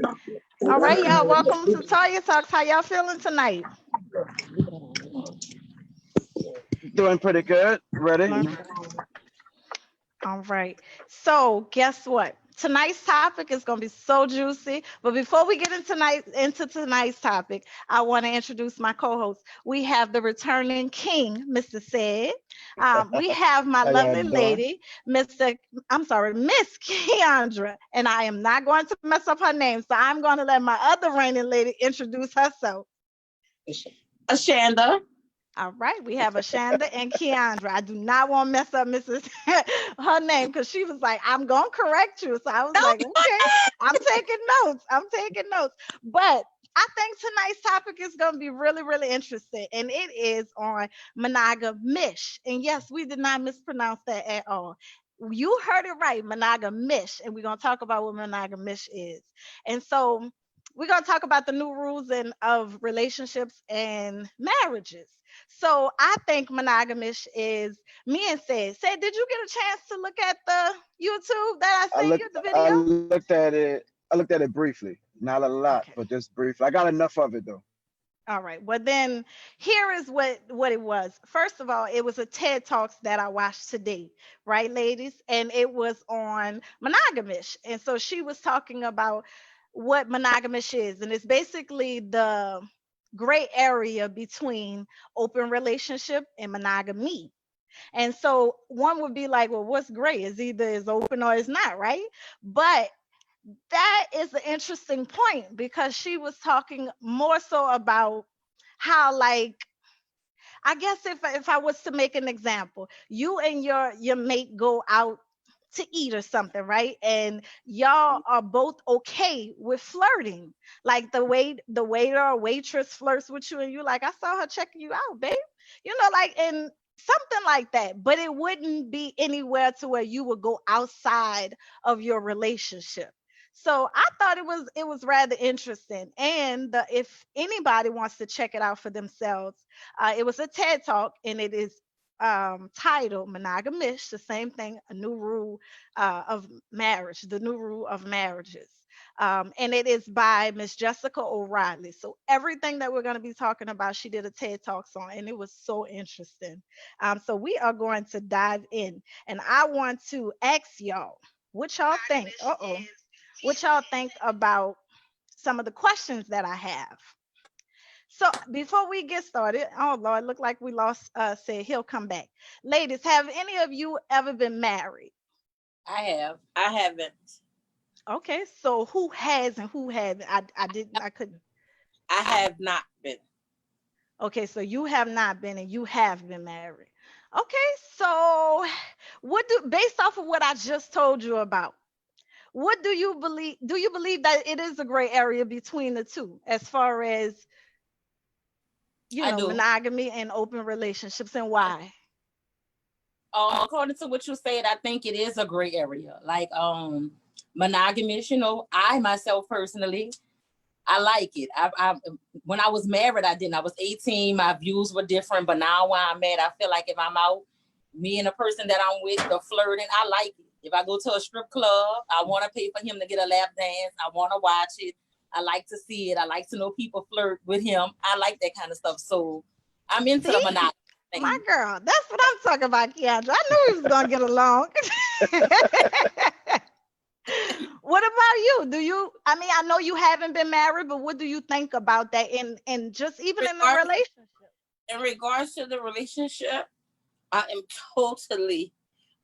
All right, y'all. Welcome to Toya Talks. How y'all feeling tonight? Doing pretty good. Ready? Learn- All right. So, guess what? Tonight's topic is going to be so juicy. But before we get into tonight's topic, I want to introduce my co-host. We have the returning king, Mr. Sid. We have my How y'all lovely doing? lady, Miss Keandra. And I am not going to mess up her name, so I'm going to let my other reigning lady introduce herself. Ashanda. All right, we have Ashanda and Keandra. I do not want to mess up Mrs. her name because she was like, I'm gonna correct you. So I was like, okay, I'm taking notes. I'm taking notes. But I think tonight's topic is gonna be really, really interesting. And it is on monogamish. And yes, we did not mispronounce that at all. You heard it right, monogamish. And we're gonna talk about what monogamish is. And so we're gonna talk about the new rules of relationships and marriages. So I think monogamish is me and said, did you get a chance to look at the YouTube that I I sent you looked. the I video? looked at it. I looked at it briefly. Not a lot, Okay. but just briefly. I got enough of it though. All right. Well then here is what it was. First of all, it was a TED Talks that I watched today, right, ladies? And it was on monogamish. And so she was talking about what monogamish is. And it's basically the gray area between open relationship and monogamy. And so one would be like, well, what's gray? Is either is open or it's not, right? But that is an interesting point because she was talking more so about how, like, I guess if I was to make an example, you and your mate go out to eat or something, right? And y'all are both okay with flirting. Like the waiter or waitress flirts with you and you like, I saw her checking you out, babe. Like, and something like that. But it wouldn't be anywhere to where you would go outside of your relationship. So I thought it was rather interesting. And if anybody wants to check it out for themselves, it was a TED talk, and it is titled Monogamish, the same thing, a new rule of marriage, the new rule of marriages. And it is by Miss Jessica O'Reilly. So everything that we're going to be talking about, she did a TED Talks on, and it was so interesting. So we are going to dive in, and I want to ask y'all what y'all think. What y'all think about some of the questions that I have. So before we get started, oh Lord, look like we lost said he'll come back. Ladies, have any of you ever been married? I have. I haven't. Okay, so who has and who haven't? I didn't, I couldn't. I have not been. Okay, so you have not been and you have been married. Okay, so based off of what I just told you about, what do you believe? Do you believe that it is a gray area between the two as far as I do. monogamy and open relationships, and why? According to what you said, I think it is a gray area. Like monogamous, I myself personally, I like it. I when I was married, I didn't. I was 18. My views were different, but now when I'm married, I feel like if I'm out, me and the person that I'm with, the flirting, I like it. If I go to a strip club, I want to pay for him to get a lap dance. I want to watch it. I like to see it. I like to know people flirt with him. I like that kind of stuff. So I'm into the See, monogamy my thing. girl, that's what I'm talking about, Keandra. I knew we was gonna get along. What about you? I mean, I know you haven't been married, but what do you think about that in just even in a Regard, relationship? in regards to the relationship, I am totally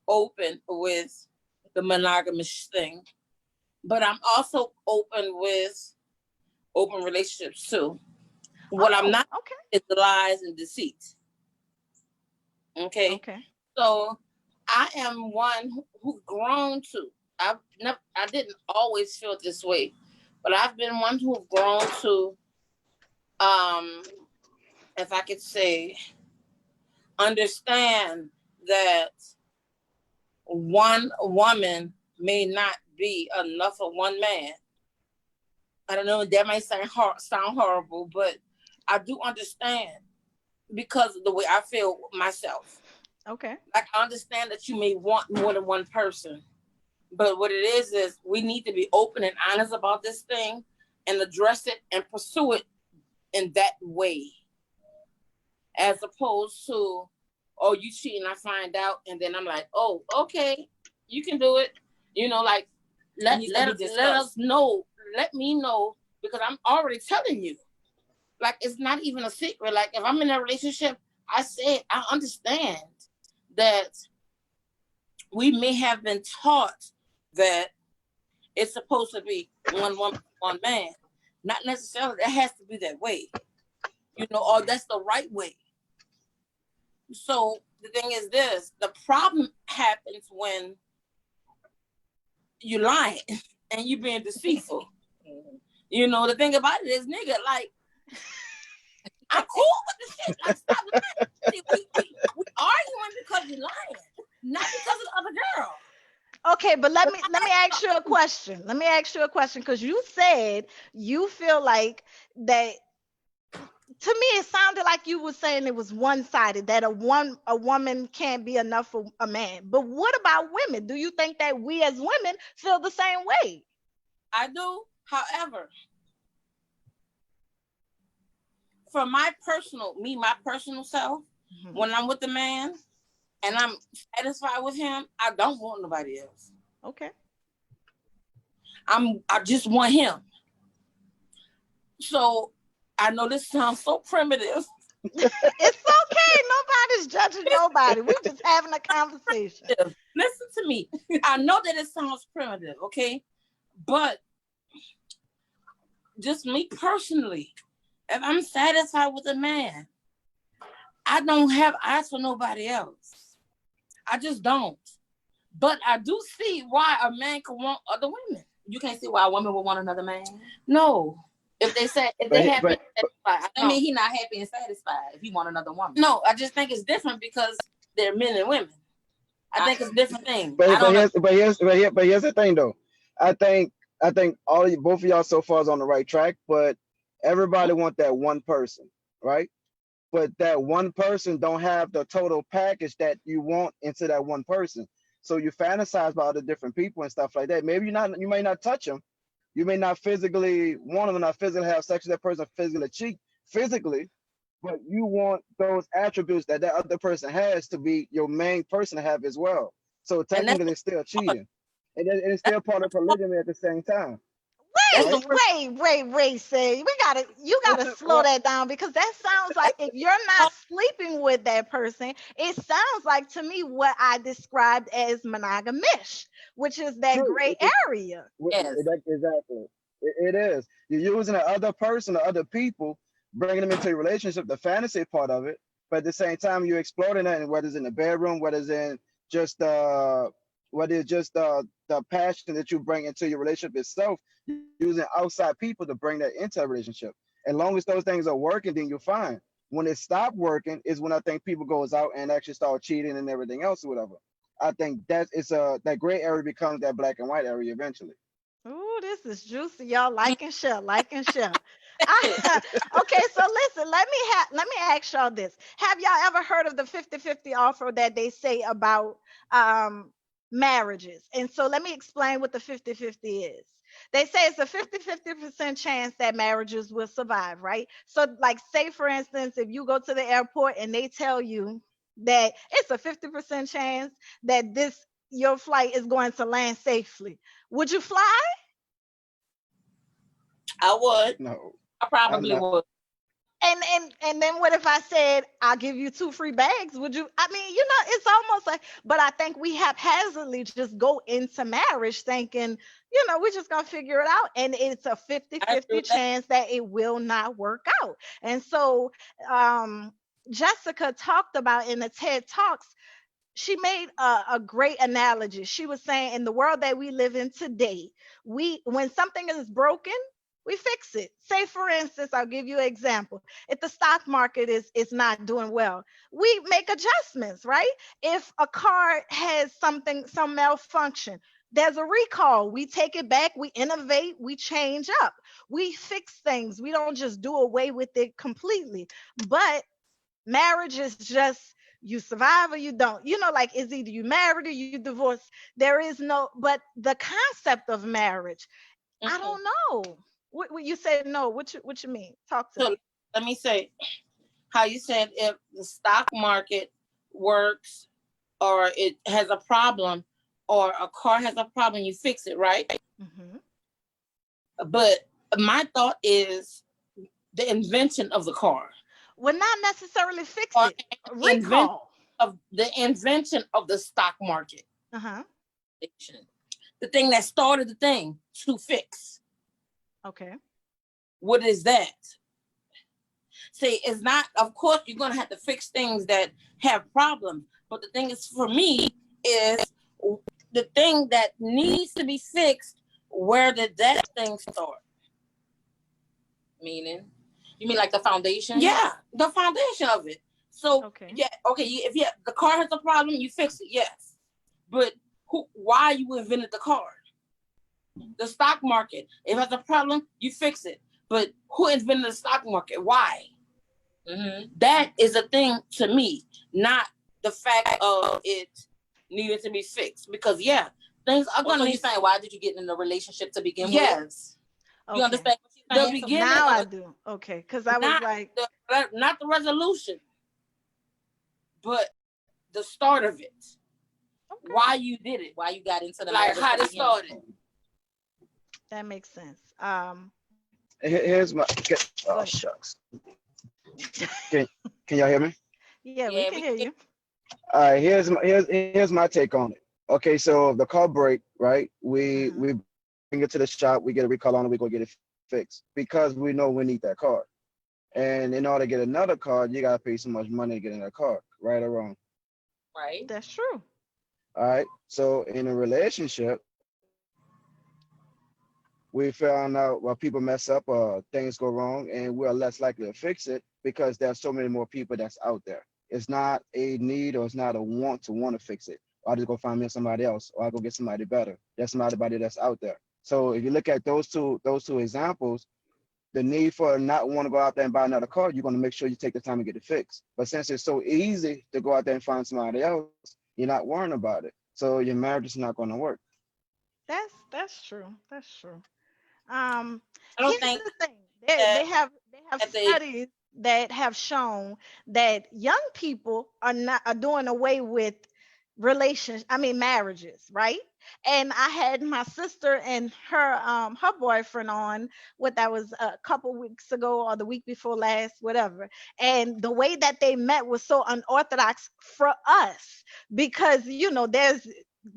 open with the monogamous thing, but I'm also open with open relationships too. What I'm Oh, not okay. is the lies and deceit. Okay, Okay. so I am one who's grown to. I didn't always feel this way, but I've been one who's grown to, um, if I could say, understand that one woman may not be enough for one man. I don't know, that might sound horrible, but I do understand because of the way I feel myself. Okay. Like I understand that you may want more than one person, But what it is we need to be open and honest about this thing and address it and pursue it in that way, as opposed to, oh, you cheating, I find out, and then I'm like, oh, okay, you can do it. Like let us know, let me know, because I'm already telling you. Like, it's not even a secret. Like, if I'm in a relationship, I said I understand that we may have been taught that it's supposed to be one woman, one man. Not necessarily that has to be that way, or that's the right way. So the thing is this: the problem happens when you're lying and you're being deceitful. The thing about it is, nigga, like, I'm cool with the shit. Like, stop lying. See, we arguing because you're lying, not because of the other girl. Okay, but let me ask you a question. Let me ask you a question, because you said you feel like that. To me, it sounded like you were saying it was one-sided, that a woman can't be enough for a man. But what about women? Do you think that we as women feel the same way? I do. However, for my personal self, when I'm with the man and I'm satisfied with him, I don't want nobody else. Okay. I just want him. So I know this sounds so primitive. It's okay. Nobody's judging nobody. We're just having a conversation. Listen to me. I know that it sounds primitive, okay? But just me personally, if I'm satisfied with a man, I don't have eyes for nobody else. I just don't. But I do see why a man could want other women. You can't see why a woman would want another man? No. If they happy and satisfied. I mean, he not happy and satisfied if he want another woman. No, I just think it's different because they're men and women. I think it's different things. But here's the thing though. I think both of y'all so far is on the right track, but everybody want that one person, right? But that one person don't have the total package that you want into that one person. So you fantasize about other different people and stuff like that. Maybe you may not touch them. You may not physically want them, not physically have sex with that person, physically cheat physically, but you want those attributes that other person has to be your main person to have as well. So technically, it's still cheating, and it's still part of polygamy at the same time. Wait, say you gotta slow that down, because that sounds like, if you're not sleeping with that person, it sounds like to me what I described as monogamish, which is that gray area. Yes. Exactly. It is. You're using the other person, the other people, bringing them into a relationship, the fantasy part of it, but at the same time you're exploring that, and whether it's in the bedroom, whether it's in just the passion that you bring into your relationship itself, using outside people to bring that into a relationship. As long as those things are working, then you're fine. When it stopped working is when I think people goes out and actually start cheating and everything else or whatever. I think that gray area becomes that black and white area eventually. Ooh, this is juicy, y'all. Like and share, like and share. Okay, so listen, let me ask y'all this. Have y'all ever heard of the 50-50 offer that they say about marriages? And so let me explain what the 50-50 is. They say it's a 50% chance that marriages will survive, right? So, like, say for instance, if you go to the airport and they tell you that it's a 50% chance that your flight is going to land safely, would you fly? I would. No. I probably would. And then what if I said I'll give you 2 free bags? Would you? I mean, it's almost like, but I think we haphazardly just go into marriage thinking, we're just gonna figure it out. And it's a 50-50 chance that it will not work out. And so Jessica talked about in the TED Talks, she made a great analogy. She was saying, in the world that we live in today, when something is broken, we fix it. Say for instance, I'll give you an example. If the stock market is not doing well, we make adjustments, right? If a car has some malfunction, there's a recall. We take it back, we innovate, we change up, we fix things. We don't just do away with it completely. But marriage is just You survive or you don't. Like it's either you married or you divorced. There is no, but the concept of marriage, I Mhm. don't know. What you said no. What you mean? Talk to So me. let me say how you said if the stock market works or it has a problem or a car has a problem, you fix it, right? Hmm. But my thought is the invention of the car Well, not necessarily fix or it. invention Recall. of the invention of the stock market. Uh-huh. The thing that started the thing to fix. Okay. What is that? See, it's not, of course, you're going to have to fix things that have problems. But the thing is, for me, is the thing that needs to be fixed, where did that thing start? Meaning? You mean like the foundation? Yeah, the foundation of it. So, Okay. yeah, okay, if the car has a problem, you fix it, yes. But why you invented the car? The stock market. If it has a problem, you fix it. But who invented the stock market? Why? Mm-hmm. That is a thing to me, not the fact of it needing to be fixed. Because yeah, things are gonna. So you're saying why did you get in a relationship to begin with? Yes. You Okay. understand what she's saying? The beginning Now I of do. Okay. Because I was not like, not the resolution, but the start of it. okay, Why you did it? Why you got into the like how it started? that makes sense. Here's my. Go Oh ahead. shucks. Can can y'all hear me? Yeah, we Yeah, can hear you. All right. Here's my take on it. Okay, so the car break, right? Uh-huh. We bring it to the shop. We get a recall on it. We go get it fixed because we know we need that car. And in order to get another car, you gotta pay so much money to get in a car, right or wrong. right. That's true. All right. So in a relationship, we found out well people mess up or things go wrong, and we're less likely to fix it because there's so many more people that's out there. It's not a need or it's not a want to fix it. Or I just go find me somebody else, or I go get somebody better. There's somebody that's out there. So if you look at those two examples, the need for not want to go out there and buy another car, you're going to make sure you take the time to get it fixed. But since it's so easy to go out there and find somebody else, you're not worrying about it. So your marriage is not going to work. That's true. That's true. I don't Here's think the thing. They that they have they have that they. studies that have shown that young people are doing away with marriages, right? And I had my sister and her boyfriend on what that was a couple weeks ago or the week before last, whatever. And the way that they met was so unorthodox for us because there's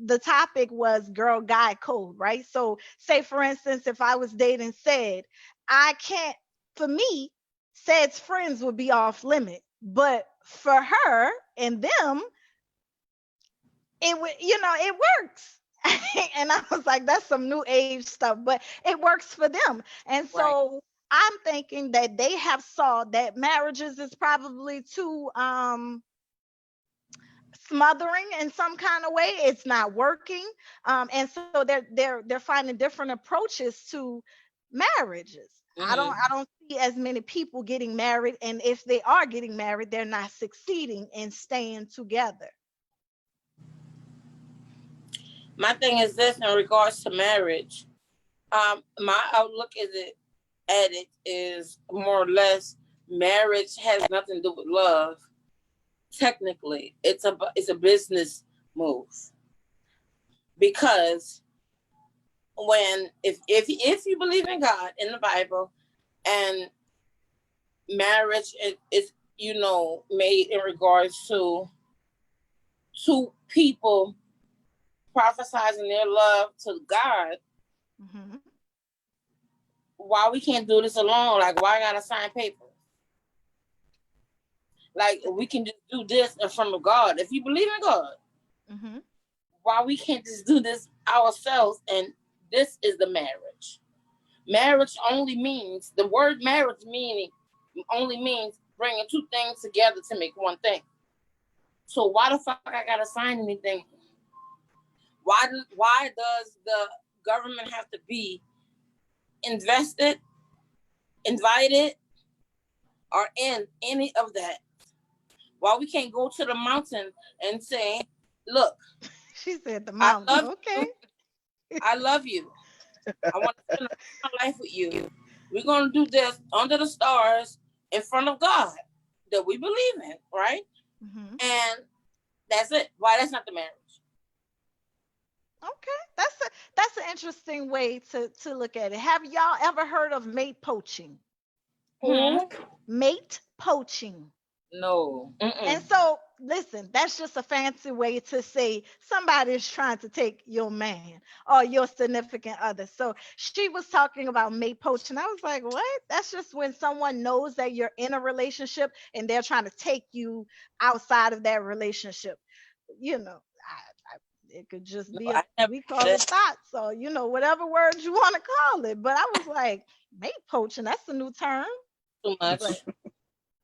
the topic was girl guy code, right? So say for instance, if I was dating said, I can't, for me, said's friends would be off limit. But for her and them, it would, it works. And I was like, that's some new age stuff, but it works for them. And Right. so I'm thinking that they have saw that marriages is probably too smothering in some kind of way. It's not working, and so they're finding different approaches to marriages. Mm-hmm. I don't see as many people getting married, and if they are getting married, they're not succeeding in staying together. My thing is this in regards to marriage. My outlook is it at it is more or less marriage has nothing to do with love. Technically, it's a business move because when if you believe in God in the Bible and marriage is made in regards to two people prophesizing their love to God, Hmm. why we can't do this alone? Like why I gotta sign papers? Like we can just do this in front of God. If you believe in God, Hmm. why we can't just do this ourselves? And this is the marriage. Marriage only means the word marriage meaning only means bringing two things together to make one thing. So why the fuck I gotta sign anything? Why does the government have to be invested, invited, or in any of that? Why we can't go to the mountain and say, look, She said the I mountain. love Okay. you. I love you. I want to spend my life with you. We're going to do this under the stars in front of God that we believe in, right? Hmm. And that's it. Why? That's not the marriage. Okay. That's an interesting way to look at it. Have y'all ever heard of mate poaching? Hmm? Mate poaching. No. And Mm-mm. so, listen, that's just a fancy way to say somebody is trying to take your man or your significant other. So she was talking about mate poaching. I was like, what? That's just when someone knows that you're in a relationship and they're trying to take you outside of that relationship. You know, it could just No, be a, I never we heard call it that thoughts or, whatever word you want to call it. But I was like, mate poaching, that's a new term. too much. But,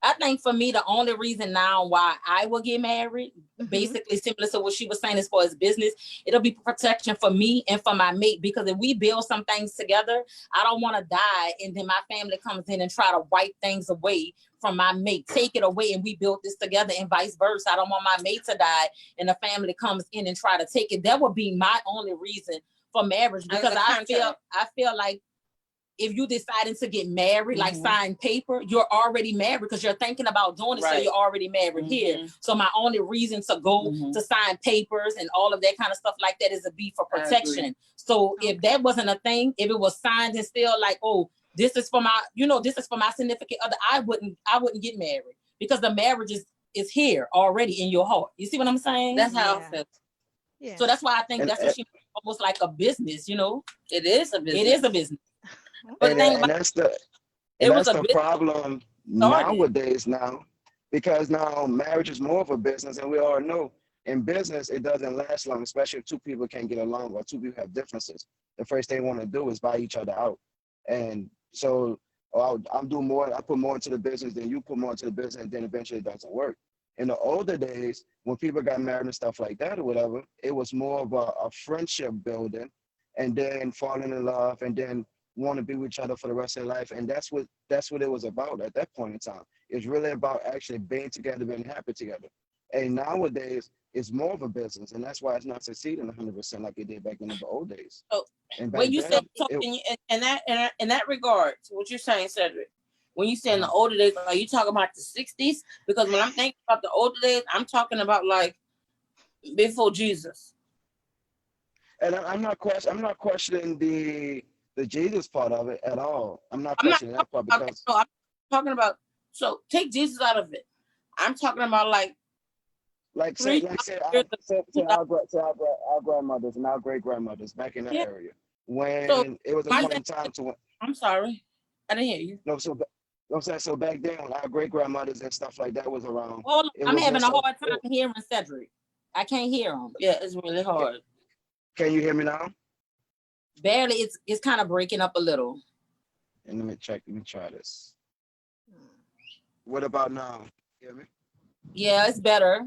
I think for me, the only reason now why I will get married, hmm, basically similar to what she was saying as far as business, it'll be protection for me and for my mate. Because if we build some things together, I don't want to die and then my family comes in and try to wipe things away from my mate, take it away, and we build this together, and vice versa. I don't want my mate to die and the family comes in and try to take it. That would be my only reason for marriage, As because a contract. I feel like if you deciding to get married, like Mhm. sign paper, you're already married because you're thinking about doing it, so Right. you're already married here. Mhm. So my only reason to go Mhm. to sign papers and all of that kind of stuff like that is to be for I agree. protection. So if that wasn't a thing, if it was signed and still like, oh, this is for my, this is for my significant other, I wouldn't get married, because the marriage is here already in your heart. You see what I'm saying? That's how I yeah, feel. yeah. So that's why I think And that's what she almost like a business. It is a It business. is a business. But Okay. the thing and about that's the it and was that's a the business problem started. nowadays now, because now marriage is more of a business, and we all know in business it doesn't last long, especially if two people can't get along or two people have differences. The first thing they want to do is buy each other out, and so I'm doing more. I put more into the business than you put more into the business, and then eventually it doesn't work. In the older days, when people got married and stuff like that or whatever, it was more of a friendship building, and then falling in love, and then want to be with each other for the rest of their life. And that's what it was about at that point in time. It's really about actually being together, being happy together. And nowadays it's more of a business, and that's why it's not succeeding 100% like it did back in the old days. So And when back you said then so it in that regard to what you're saying, Cedric, when you say in the uh, older days, are you talking about the 60s? Because when I'm thinking about the older days, I'm talking about like before Jesus. and I'm not questioning the Jesus part of it at all. I'm not I'm not questioning talking that part about that. because No, I'm talking about, so take Jesus out of it. I'm talking about like like say 3,000 like say years our ago, say 2,000. our grandmothers and our great grandmothers back in that Yeah. area, So when it was a my point thing, in time to when, I'm sorry, I didn't hear you. no so I'm saying, so back then when our great grandmothers and stuff like that was around, Hold on, it I'm was having just a a hard time hearing Cedric. I can't hear him. Yeah, it's really hard. can you hear me now? Barely. It's kind of breaking up a little. And let me try this. What about now? Hear me? Yeah, it's better.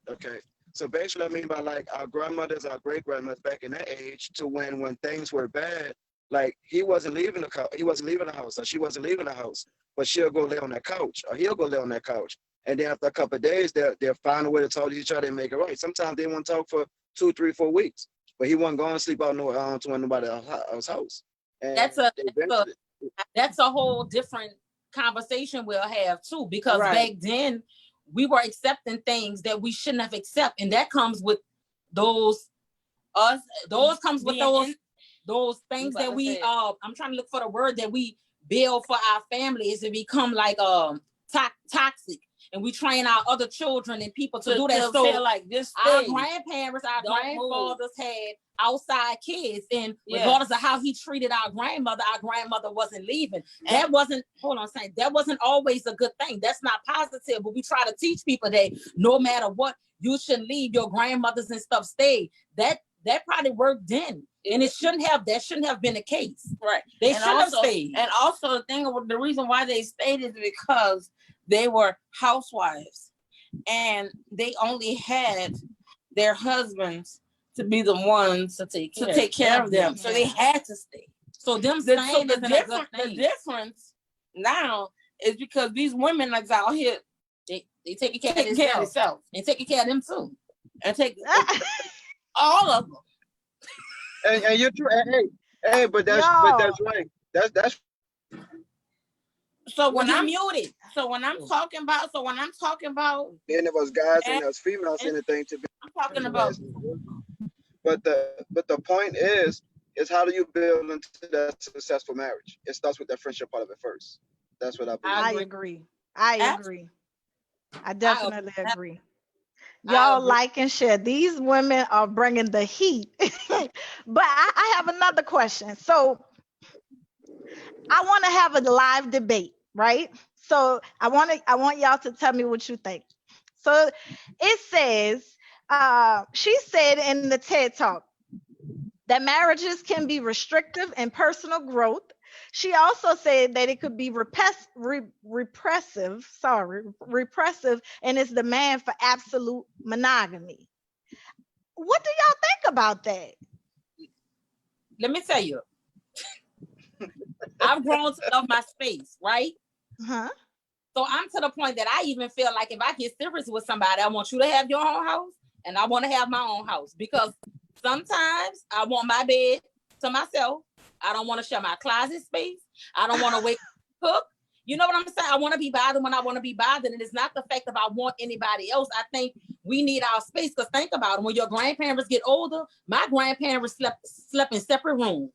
Okay. So basically, I mean by like our grandmothers, our great grandmothers back in that age, to when things were bad, like he wasn't leaving the house, or she wasn't leaving the house, but she'll go lay on that couch, or he'll go lay on that couch, and then after a couple of days, they'll find a way to talk to each other and make it right. Sometimes they won't talk for 2, 3, 4 weeks, but he wasn't going to sleep out to nobody else's house, and That's a they that's a eventually. that's a whole different conversation we'll have too, because back Right. then we were accepting things that we shouldn't have accepted, and that comes with those us those comes with Being in, those you things about that to we say it. I'm trying to look for the word that we build for our families to become like toxic, and we train our other children and people to do that. To So feel like this our thing. grandparents, our Don't move. grandfathers had outside kids, and Yeah. regardless of how he treated our grandmother wasn't leaving. And That wasn't, hold on, saying that wasn't always a good thing. That's not positive, but we try to teach people that no matter what, you shouldn't leave. Your grandmothers and stuff stay. That probably worked then, and that shouldn't have been the case. right. They And shouldn't have also, stayed. and also the reason why they stayed is because they were housewives and they only had their husbands to be the ones to take to care, take care of them. So they Yeah. had to stay. So them So staying the isn't a good the thing. difference now is because these women that's out here They taking care of Taking care of themselves themselves and taking care of them too. and take all of them. And you're true. Hey, but Y'all, that's right. That's So Well, when you I'm muted. talking about and it was guys and, and there's females and in the thing to be I'm talking about as well. But the point is how do you build into that successful marriage? It starts with that friendship part of it first. That's what I I believe. I agree. agree. I absolutely. agree. I I definitely agree. I Y'all agree. like and share. These women are bringing the heat. But I have another question. So I want to have a live debate, right? So I want y'all to tell me what you think. So it says, she said in the TED Talk that marriages can be restrictive in personal growth. She also said that it could be repressive in its demand for absolute monogamy. What do y'all think about that? Let me tell you, I've grown to love my space, right? Huh? So I'm to the point that I even feel like if I get serious with somebody, I want you to have your own house and I want to have my own house because sometimes I want my bed to myself. I don't want to share my closet space. I don't want to wake up, cook. You know what I'm saying? I want to be bothered when I want to be bothered. And it's not the fact that I want anybody else. I think we need our space because think about it. When your grandparents get older, my grandparents slept in separate rooms.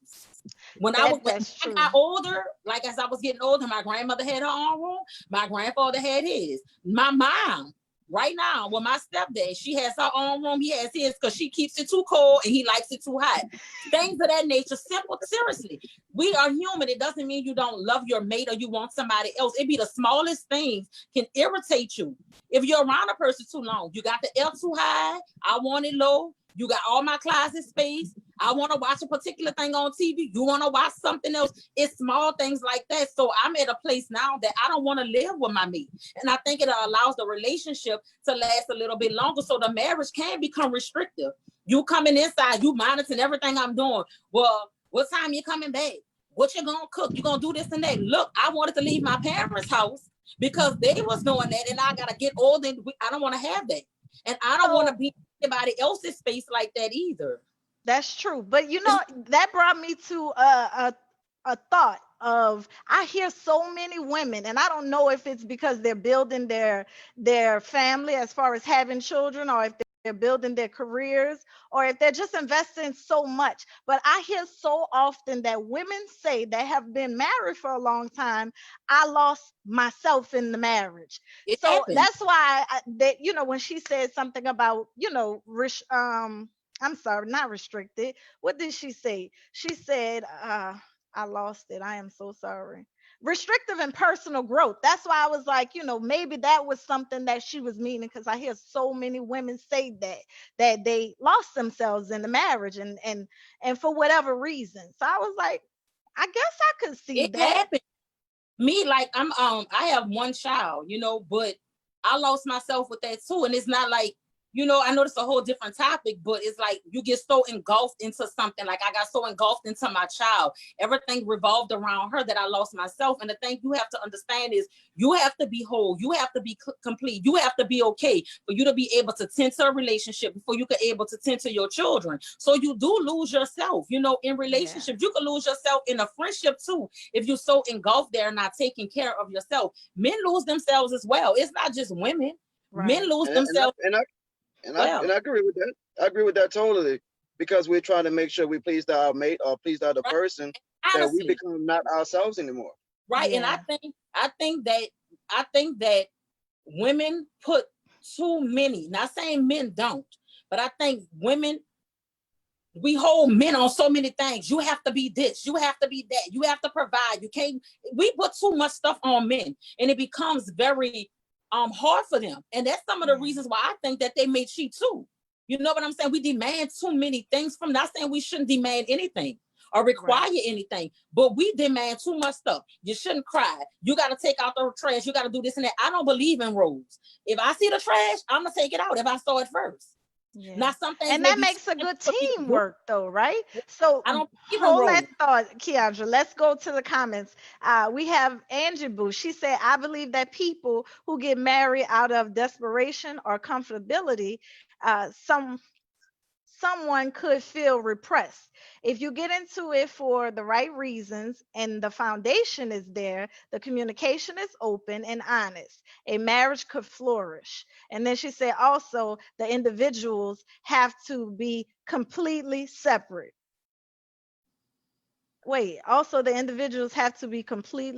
When That's I true. got older, like as I was getting older, my grandmother had her own room, my grandfather had his. My mom, right now, with my stepdad, she has her own room, he has his because she keeps it too cold and he likes it too hot. Things of that nature, simple, seriously. We are human. It doesn't mean you don't love your mate or you want somebody else. It be the smallest things can irritate you. If you're around a person too long, you got the L too high, I want it low, you got all my closet space. I want to watch a particular thing on TV. You want to watch something else. It's small things like that. So I'm at a place now that I don't want to live with my mate. And I think it allows the relationship to last a little bit longer. So the marriage can become restrictive. You coming inside, you monitoring everything I'm doing. Well, what time you coming back? What you gonna cook? You gonna do this and that? Look, I wanted to leave my parents' house because they was doing that, and I gotta get old, and I don't want to have that, and I don't want to So be in anybody else's space like that either. that's true. But that brought me to a thought of I hear so many women, and I don't know if it's because they're building their family as far as having children, or if they're building their careers, or if they're just investing so much. But I hear so often that women say that have been married for a long time, I lost myself in the marriage. It So happens. that's why that when she said something about I'm sorry, not restricted. What did she say? She said, I lost it. I am so sorry. Restrictive and personal growth. That's why I was like, maybe that was something that she was meaning because I hear so many women say that they lost themselves in the marriage and for whatever reason. So I was like, I guess I could see It that. happens. Me, like I have one child, but I lost myself with that too. And it's not like, I know it's a whole different topic, but it's like you get so engulfed into something. Like I got so engulfed into my child. Everything revolved around her that I lost myself. And the thing you have to understand is you have to be whole. You have to be complete. You have to be okay for you to be able to tend to a relationship before you can able to tend to your children. So you do lose yourself, in Yeah. relationships. You can lose yourself in a friendship too if you're so engulfed there not taking care of yourself. Men lose themselves as well. It's not just women. Men Right. lose And I themselves and I as well. agree with that. I agree with that totally because we're trying to make sure we please our mate or please the other Right? person that we Honestly. become not ourselves anymore. Right. And Yeah. I think that women put too many, not saying men don't, but I think women, we hold men on so many things. You have to be this, you have to be that, you have to provide. You can't, we put too much stuff on men and it becomes very hard for them. And that's some of the Yeah. reasons why I think that they may cheat too. You know what I'm saying? We demand too many things from, not saying we shouldn't demand anything or require Right. anything, but we demand too much stuff. You shouldn't cry. You got to take out the trash. You got to do this and that. I don't believe in rules. If I see the trash, I'm going to take it out if I saw it first. Yeah. Now, some things And may that be makes a good for me to do. teamwork though, right? So I don't believe in hold that roles. thought, Keandra. Let's go to the comments. We have Angie Boo. She said, I believe that people who get married out of desperation or comfortability, someone could feel repressed. If you get into it for the right reasons and the foundation is there, the communication is open and honest, a marriage could flourish. And then she said also the individuals have to be completely separate. Wait, also the individuals have to be complete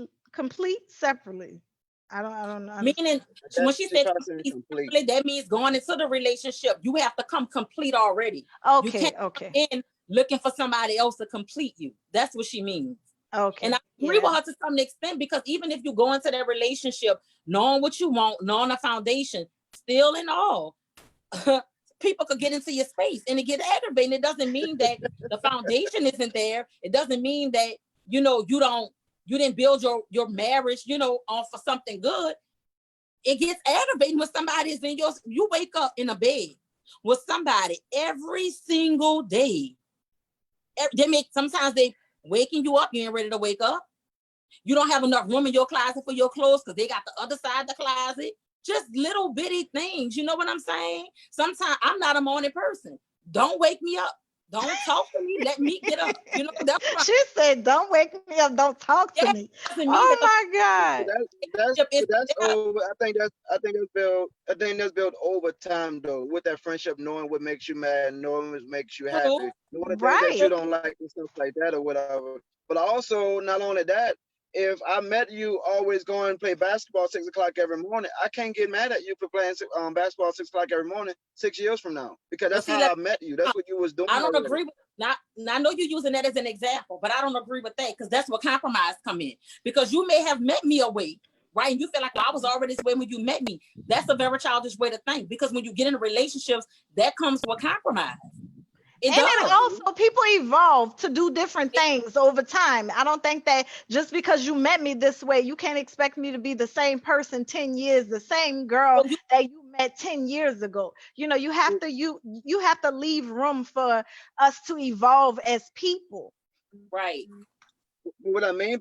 separately. I don't understand. Meaning, when That's she she's said probably saying complete complete. separately, that means going into the relationship, you have to come complete already. You Okay, can't okay. come in looking for somebody else to complete you. That's what she means. And I Okay. agree with Yeah. her to some extent, because even if you go into that relationship knowing what you want, knowing the foundation, still in all, people could get into your space and it get aggravating. It doesn't mean that the foundation isn't there. It doesn't mean that, you didn't build your marriage, on for something good. It gets aggravating when somebody is you wake up in a bed with somebody every single day. Sometimes they waking you up, you ain't ready to wake up. You don't have enough room in your closet for your clothes because they got the other side of the closet. Just little bitty things. You know what I'm saying? Sometimes I'm not a morning person. Don't wake me up. Don't talk to me. Let me get up. That's what She said, "Don't wake me up. Don't talk to yeah, me." doesn't mean Oh that the my God. friendship isn't That's there. over. I think that's built over time though, with that friendship, knowing what makes you mad, knowing what makes you happy, True. knowing the things that you Right. don't like and stuff like that or whatever. But also, not only that, if I met you always going to play basketball 6 o'clock every morning, I can't get mad at you for playing basketball 6 o'clock every morning 6 years from now, because But that's see, how I met you. That's what you was doing I don't already. agree with not. I know you're using that as an example, but I don't agree with that, because that's where compromise come in. Because you may have met me away, right? And you feel like, well, I was already this way when you met me. That's a very childish way to think, because when you get into relationships, that comes with compromise. It And it does. also, people evolve to do different things over time. I don't think that just because you met me this way, you can't expect me to be the same person 10 years, the same girl Well, you that you met 10 years ago. You have to you have to leave room for us to evolve as people. right. What I'm saying,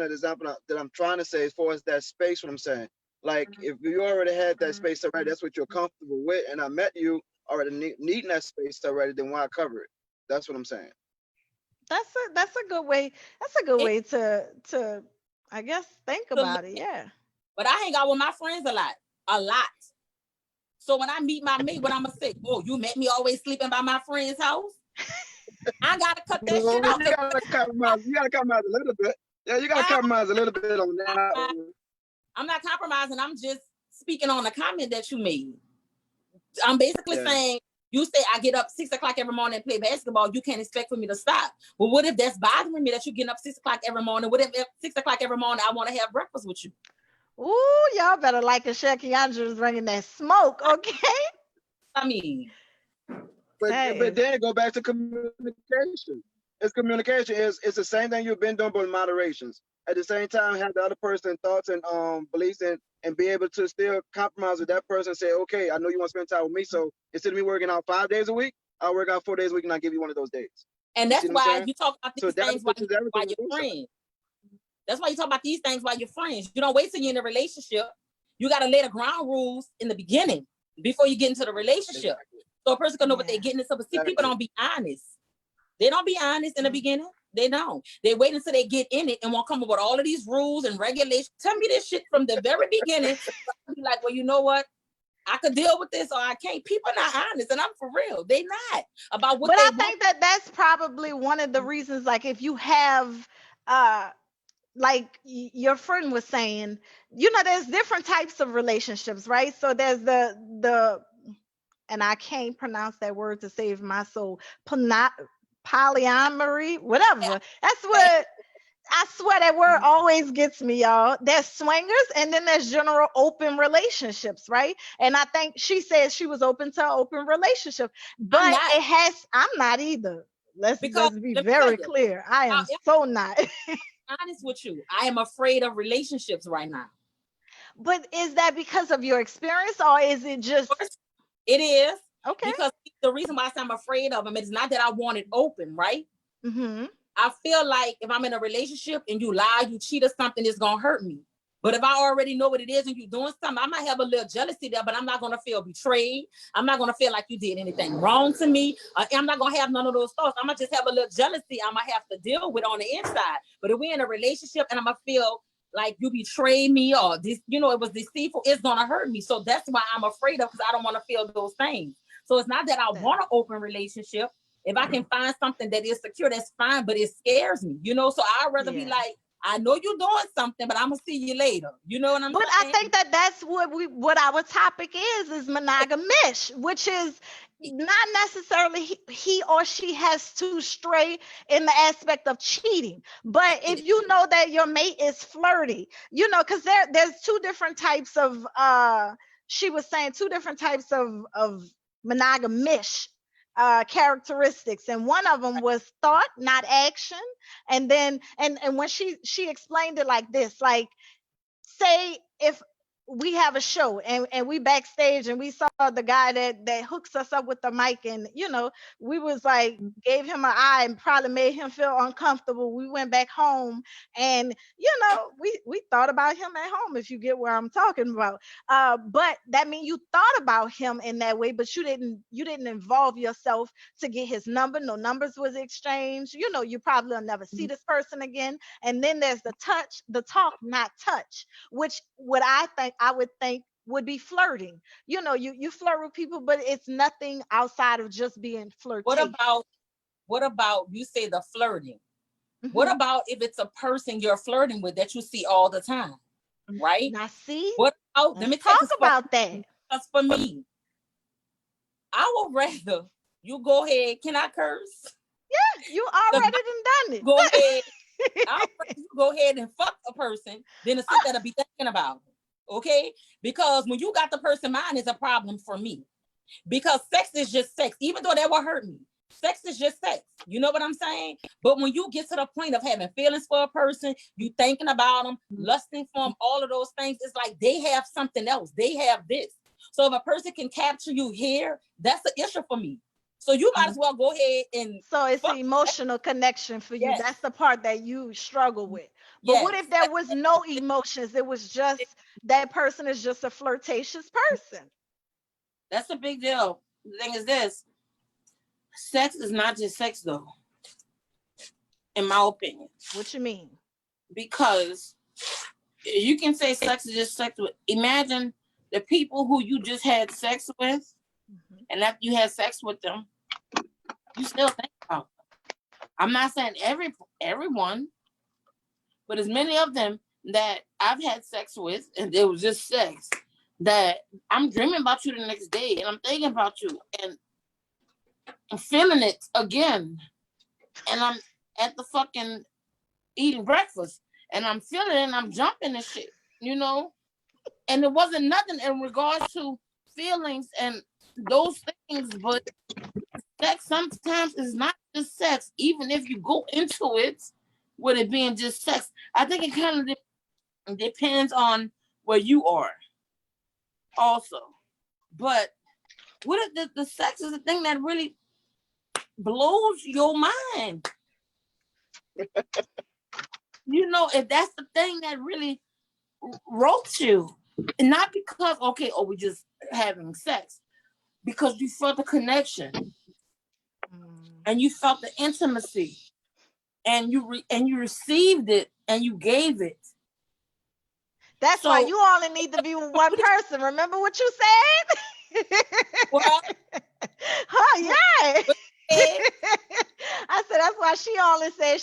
an example that I'm trying to say, as far as that space, what I'm saying, like if you already had that space already, that's what you're comfortable with, and I met you already needing that space already, then why cover it? That's what I'm saying. That's a good way. That's a good It, way to I guess think to look about it. at, Yeah. but I hang out with my friends a lot. So when I meet my mate, what I'm gonna say? Oh, you met me always sleeping by my friend's house? I gotta cut that No, shit out. you gotta compromise. You gotta compromise a little bit. Yeah, you gotta compromise a little bit on that one. I'm not compromising. I'm just speaking on the comment that you made. I'm basically Yeah. saying, you say I get up 6 o'clock every morning and play basketball. You can't expect for me to stop. But what if that's bothering me that you getting up 6 o'clock every morning? What if at 6 o'clock every morning I want to have breakfast with you? Ooh, y'all better like a Shaq Andrews bringing that smoke, okay? I mean, But Hey. then go back to communication. It's communication. It's the same thing you've been doing, but in moderations. At the same time, have the other person thoughts and beliefs, and be able to still compromise with that person. And say, okay, I know you want to spend time with me, so instead of me working out 5 days a week, I'll work out 4 days a week, and I'll give you one of those days. and You see that's what I'm why saying? you talk about So these that things pushes while everything on you're both sides. friends. That's why you talk about these things while you're friends. You don't wait till you're in a relationship. You got to lay the ground rules in the beginning before you get into the relationship. Exactly. So a person can know what they're Yeah. getting into. But see, people Exactly. don't be honest. They don't be honest in the beginning. They don't. They wait until they get in it and won't come up with all of these rules and regulations. Tell me this shit from the very beginning. I'll be like, well, you know what? I could deal with this or I can't. People are not honest, and I'm for real. They not about what But they I want. think that that's probably one of the reasons, like if you have uh like your friend was saying, there's different types of relationships, right? So there's the and I can't pronounce that word to save my soul. Polyamory, whatever. That's what I swear that word always gets me, y'all. There's swingers and then there's general open relationships, right? And I think she said she was open to an open relationship, I'm but not, I'm not either. because Let's be let me tell very you, clear. I I am so not. am honest with you. I am afraid of relationships right now. But is that because of your experience or is it just It is, Okay. because the reason why I say I'm afraid of him is not that I want it open, right? Mm-hmm. I feel like if I'm in a relationship and you lie, you cheat or something, it's gonna hurt me. But if I already know what it is and you're doing something, I might have a little jealousy there, but I'm not gonna feel betrayed. I'm not gonna feel like you did anything wrong to me. I'm not gonna have none of those thoughts. I'm gonna just have a little jealousy I might have to deal with on the inside. But if we're in a relationship and I'm gonna feel like you betrayed me or this, it was deceitful, it's gonna hurt me. So that's why I'm afraid of, because I don't want to feel those things. So it's not that I want an open relationship. If I can find something that is secure, that's fine, but it scares me, So I'd rather be like, I know you're doing something, but I'm gonna see you later. You know what I'm But I saying? think that that's what our topic is monogamish, which is not necessarily he or she has to stray in the aspect of cheating. But if you know that your mate is flirty, because there's two different types of she was saying two different types of monogamish characteristics, and one of them was thought, not action. And then and when she explained it like this, like, say if we have a show and we backstage and we saw the guy that hooks us up with the mic, and we was like, gave him an eye and probably made him feel uncomfortable. We went back home, and we thought about him at home, if you get where I'm talking about. But that means you thought about him in that way, but you didn't involve yourself to get his number. No numbers was exchanged. You probably will never see this person again. And then there's the talk, not touch, which I would think would be flirting. You flirt with people, but it's nothing outside of just being What flirtatious. about you say the flirting? What Hmm. about if it's a person you're flirting with that you see all the time, right? Now, see, What about, let let's me take talk this about that. because for me, I would rather you go ahead. Can I curse? You Because already done done go ahead. it. I'll rather you go ahead and fuck a person than to sit there and be thinking about it. Okay? Because when you got the person, mine is a problem for me. Because sex is just sex, even though that will hurt me. Sex is just sex. You know what I'm saying? But when you get to the point of having feelings for a person, you thinking about them, lusting for them, all of those things, it's like they have something else. They have this. So if a person can capture you here, that's an issue for me. So you might as well go ahead and So it's fuck. the emotional connection for you. Yes, That's the part that you struggle with. But what yes. if there was no emotions? It was just that person is just a flirtatious person. That's a big deal. The thing is this: sex is not just sex, though, in my opinion, What you mean? because you can say sex is just sex. With imagine the people who you just had sex with, Mhm. and after you had sex with them, you still think about them. I'm not saying everyone, but as many of them that I've had sex with, and it was just sex, that I'm dreaming about you the next day, and I'm thinking about you, and I'm feeling it again, and I'm at the fucking eating breakfast, and I'm feeling it, and I'm jumping and shit, you know. And it wasn't nothing in regards to feelings and those things, but sex sometimes is not just sex, even if you go into it with it being just sex. I think it kind of depends on where you are also. But what if the sex is the thing that really blows your mind? You know, if that's the thing that really ropes you, and not because okay, oh, we're just having sex, because you felt the connection Mm. and you felt the intimacy, and you received it and you gave it. That's why So you only need to be with one what is person. Remember what you said? well, Oh yeah. what you said, I said that's why she only said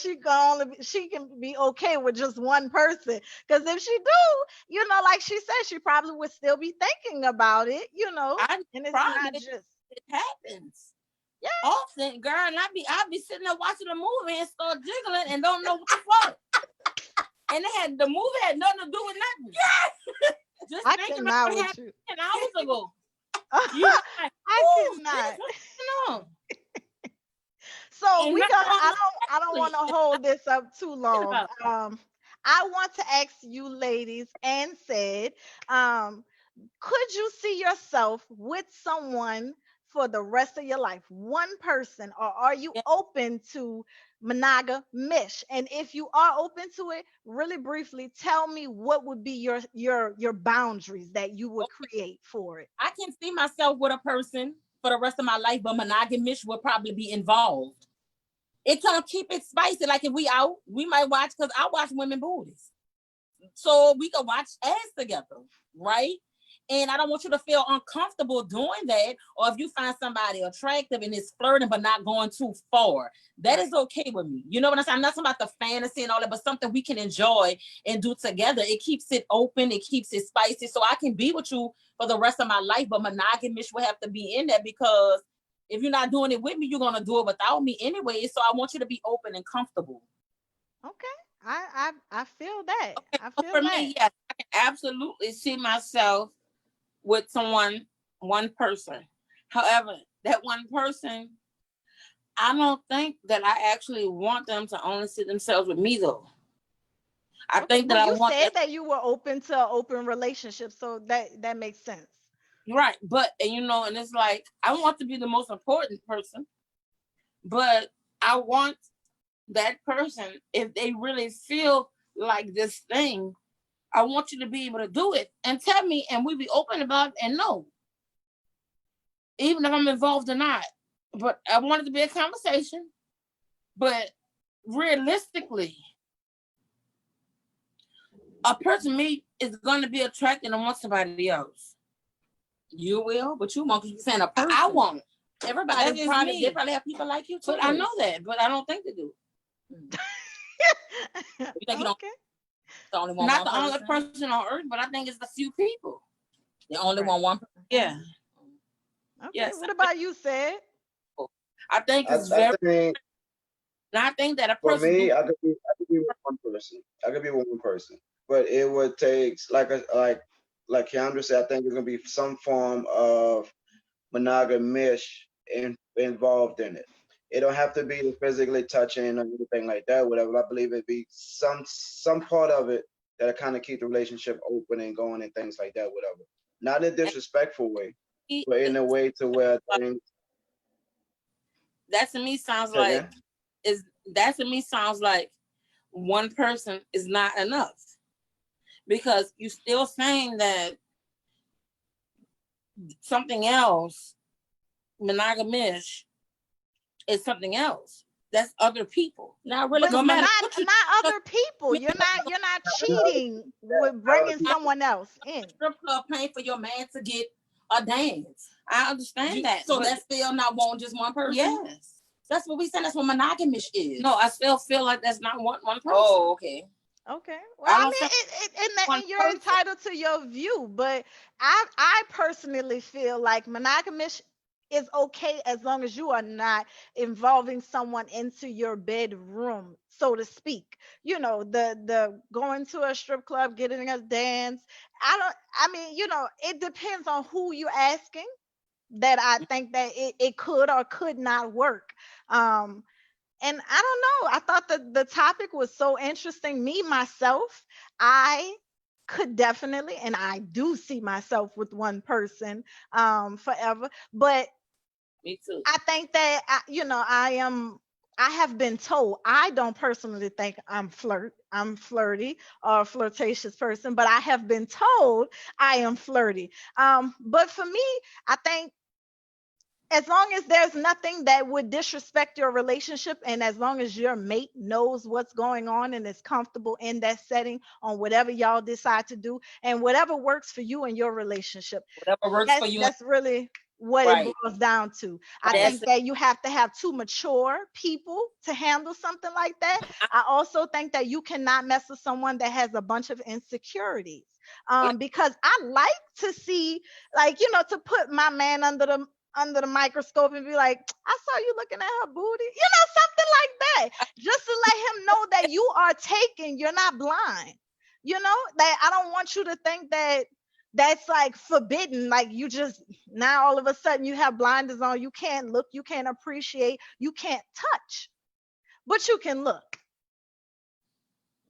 she can be okay with just one person. Because if she do, like she said, she probably would still be thinking about it, I and it's probably not just it happens yeah. often, girl. And I be sitting there watching a movie and start jiggling and don't know what the fuck. And the movie had nothing to do with nothing. Just I thinking about cannot what with happened you. 10 hours ago. You know, I like, oh shit, cannot. what's going on? So And we not gonna on I don't want actually to hold this up too thinking long. about I want to ask you ladies and said, um, could you see yourself with someone for the rest of your life, one person, or are you Yeah, open to monogamish? And if you are open to it, really briefly tell me what would be your boundaries that you would okay. create for it. I can see myself with a person for the rest of my life, but monogamish will probably be involved. It can keep it spicy. Like if we out, we might watch, because I watch women booties. So we can watch ass together, right? And I don't want you to feel uncomfortable doing that. Or if you find somebody attractive and it's flirting but not going too far, that Right. is okay with me. You know what I'm saying? I'm not talking about the fantasy and all that, but something we can enjoy and do together. It keeps it open, it keeps it spicy. So I can be with you for the rest of my life, but monogamish will have to be in there, because if you're not doing it with me, you're gonna do it without me anyway. So I want you to be open and comfortable. Okay. I feel that. Okay, I so feel for that. me, yes, I can absolutely see myself with someone, one person. However, that one person, I don't think that I actually want them to only see themselves with me though. I Okay. think that Well, I you want said them, that you were open to open relationships, so that makes sense. right, but and and it's like I want to be the most important person, but I want that person, if they really feel like this thing, I want you to be able to do it and tell me, and we be open about it and know, even if I'm involved or not. But I want it to be a conversation. But realistically, a person me is going to be attracted and want somebody else. You will, but you won't, 'cause you're saying a I person. won't. Everybody That is probably, they me. probably have people like you too. But I know that. But I don't think they do. Mm. You think you don't Okay. only want Not one the only person? person on earth, but I think it's a few people. They only Right. want one person. Yeah. Okay. Yes. What about you, said? I think it's I very. think And I think that a for person do. me, I could be with one person. I could be with one person, but it would take like Keandra said. I think there's gonna be some form of monogamish involved in it. It don't have to be the physically touching or anything like that. Whatever. I believe it'd be some part of it that kind of keep the relationship open and going and things like that. Whatever. Not in a disrespectful way, but in a way to where things. That to me sounds Say like again? is that to me sounds like one person is not enough, because you're still saying that something else, monogamish, is something else. That's other people. Not really, But because No matter not what you not do, other people. You're not cheating with Not other bringing people. someone else in. strip club paying for your man to get a dance. I understand that. So But that's still not wanting just one person. yes. That's what we saying. That's what monogamish is. No, I still feel like that's not one person. Oh, okay. Okay. Well, I I don't feel mean, one and you're person. entitled to your view, but I personally feel like monogamish is okay as long as you are not involving someone into your bedroom, so to speak. The going to a strip club, getting a dance. I mean, it depends on who you're asking. That I think that it could or could not work. Um, and I don't know. I thought that the topic was so interesting. Me, myself, I could definitely, and I do see myself with one person forever. But Me too. I think that, I have been told, I don't personally think I'm flirty or a flirtatious person, but I have been told I am flirty. But for me, I think as long as there's nothing that would disrespect your relationship, and as long as your mate knows what's going on and is comfortable in that setting on whatever y'all decide to do and whatever works for you and your relationship, Whatever works for that's you. that's really what it Right. boils down to. I Right. think That's that you have to have two mature people to handle something like that. I also think that you cannot mess with someone that has a bunch of insecurities. it. Because I like to see, like, to put my man under the microscope and be like, I saw you looking at her booty, something like that, just to let him know that you are taken, you're not blind. That I don't want you to think that that's like forbidden, like you just now all of a sudden you have blinders on, you can't look, you can't appreciate, you can't touch, but you can look.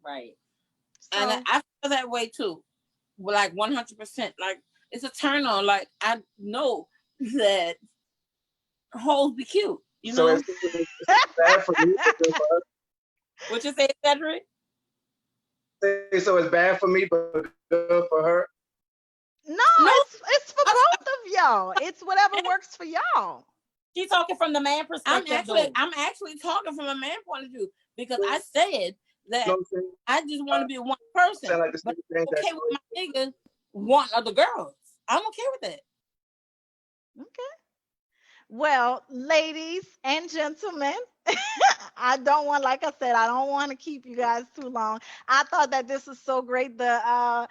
Right. And So I feel that way too. Well, like 100%. Like it's a turn on. Like I know that hoes be cute, you So know. it's bad for me, but good for her. What you say, Cedric? So it's bad for me, but good for her. No, No, it's for I, both of y'all. It's whatever works for y'all. She talking from the man perspective, though. I'm actually talking from a man point of view because You I said know that what I'm saying? I just want to be one I'm person, saying like the but same thing I'm that okay with my nigga want other girls. I'm okay with that. Okay. Well, ladies and gentlemen, I don't want, like I said, I don't want to keep you guys too long. I thought that this was so great. The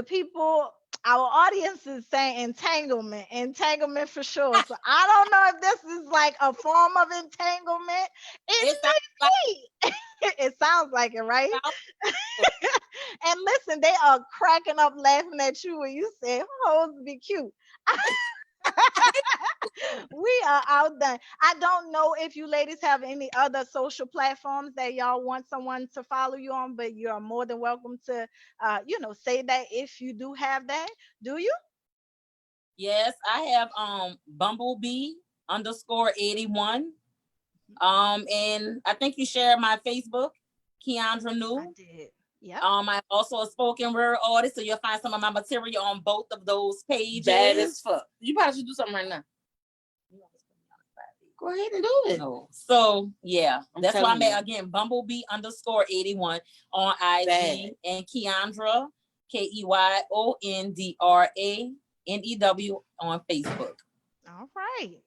people, our audience is saying entanglement, entanglement for sure. So I don't know if this is like a form of entanglement. It It sounds like may be. It sounds like it, right? sounds And listen, they are cracking up laughing at you when you say hoes be cute. We are outdone. I don't know if you ladies have any other social platforms that y'all want someone to follow you on, but you're more than welcome to, say that if you do have that. Do you? yes. I have Bumblebee underscore 81. And I think you share my Facebook, Keandra I New. did. Yep. I'm also a spoken word artist, so you'll find some of my material on both of those Bad as pages. fuck. You probably should do something right now. Go ahead and do it. No. So yeah, I'm that's why telling I'm you. at again Bumblebee underscore 81 on IG Bad. and Keandra KEYONDRA on Facebook. All right.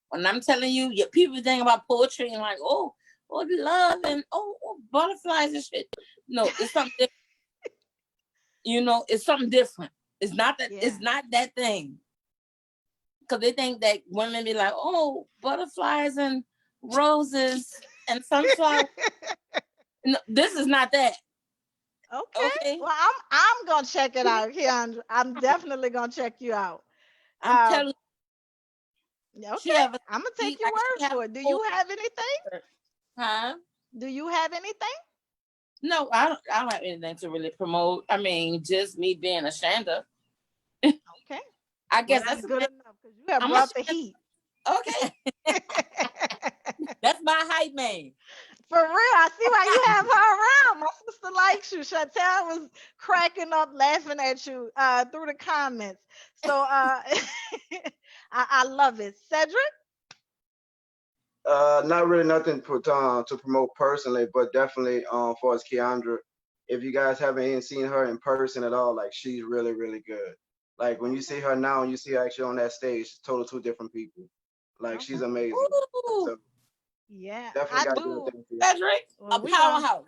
When I'm telling you, people think about poetry and like, oh, love and butterflies and shit. No, it's something different. It's something different. It's not that. Yeah. It's not that thing. Because they think that women be like, oh, butterflies and roses and sunflowers. No, this is not that. Okay. Okay, Well, I'm gonna check it out, Keandra. I'm definitely gonna check you out. I'm Uh, telling you, she okay. have a I'm gonna take your like word she have for it. Do a you whole have anything? huh? Do you have anything? No, I don't. I don't have anything to really promote. I mean, just me being a Shanda. Okay. I Well, guess that's that's a good thing. enough because you have I'm a brought the Shanda. heat. Okay. That's my hype man. For real, I see why you have her around. My sister likes you. Chantel was cracking up, laughing at you through the comments. So I love it. Cedric? Not really nothing to promote personally, but definitely for as Keandra, if you guys haven't even seen her in person at all, like she's really, really good. Like when you see her now and you see her actually on that stage, total two different people. Like she's Okay. amazing. Ooh, So Yeah, definitely I gotta give do. it to you. Cedric, Well, a we gonna. powerhouse.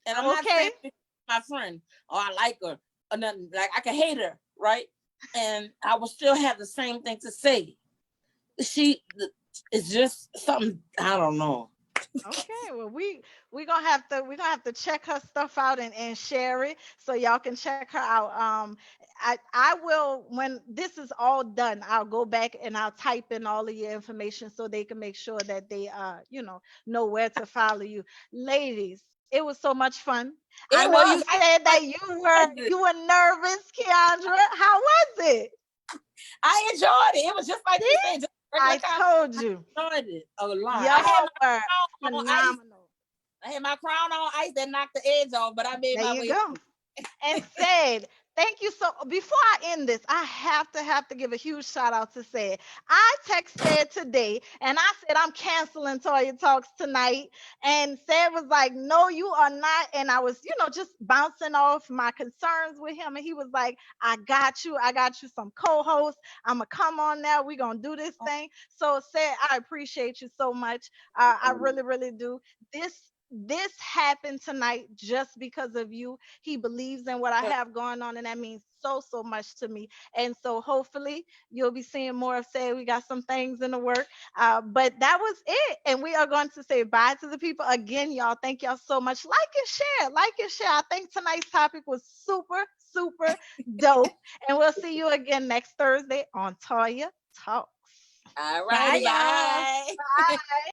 And I'm not Okay. saying because my friend or I like her or nothing. Like I can hate her, right? And I will still have the same thing to say. She it's just something I don't know. Okay, well we gonna have to check her stuff out and share it so y'all can check her out. I will when this is all done, I'll go back and I'll type in all of your information so they can make sure that they know where to follow you. Ladies, it was so much fun. I It know you was. said that you were nervous, Keandra. How was it? I enjoyed it. It was just like See? you said, just regular I conversation. told you. Enjoyed it a lot. I had Y'all my were crown on ice. phenomenal. I had my crown on ice that knocked the edge off, but I made There my you way go. through. And said, thank you. So before I end this, I have to give a huge shout out to Said. I texted today and I said I'm canceling Toya Talks tonight. And Said was like, no, you are not. And I was, just bouncing off my concerns with him. And he was like, I got you. I got you some co-hosts. I'ma come on now. We're gonna do this thing. So Said, I appreciate you so much. I really, really do. This happened tonight just because of you. He believes in what I have going on, and that means so much to me. And so hopefully you'll be seeing more of Say. We got some things in the work. But that was it. And we are going to say bye to the people again, y'all. Thank y'all so much. Like and share. Like and share. I think tonight's topic was super dope. And we'll see you again next Thursday on Toya Talks. All righty, Bye, y'all. bye. Bye.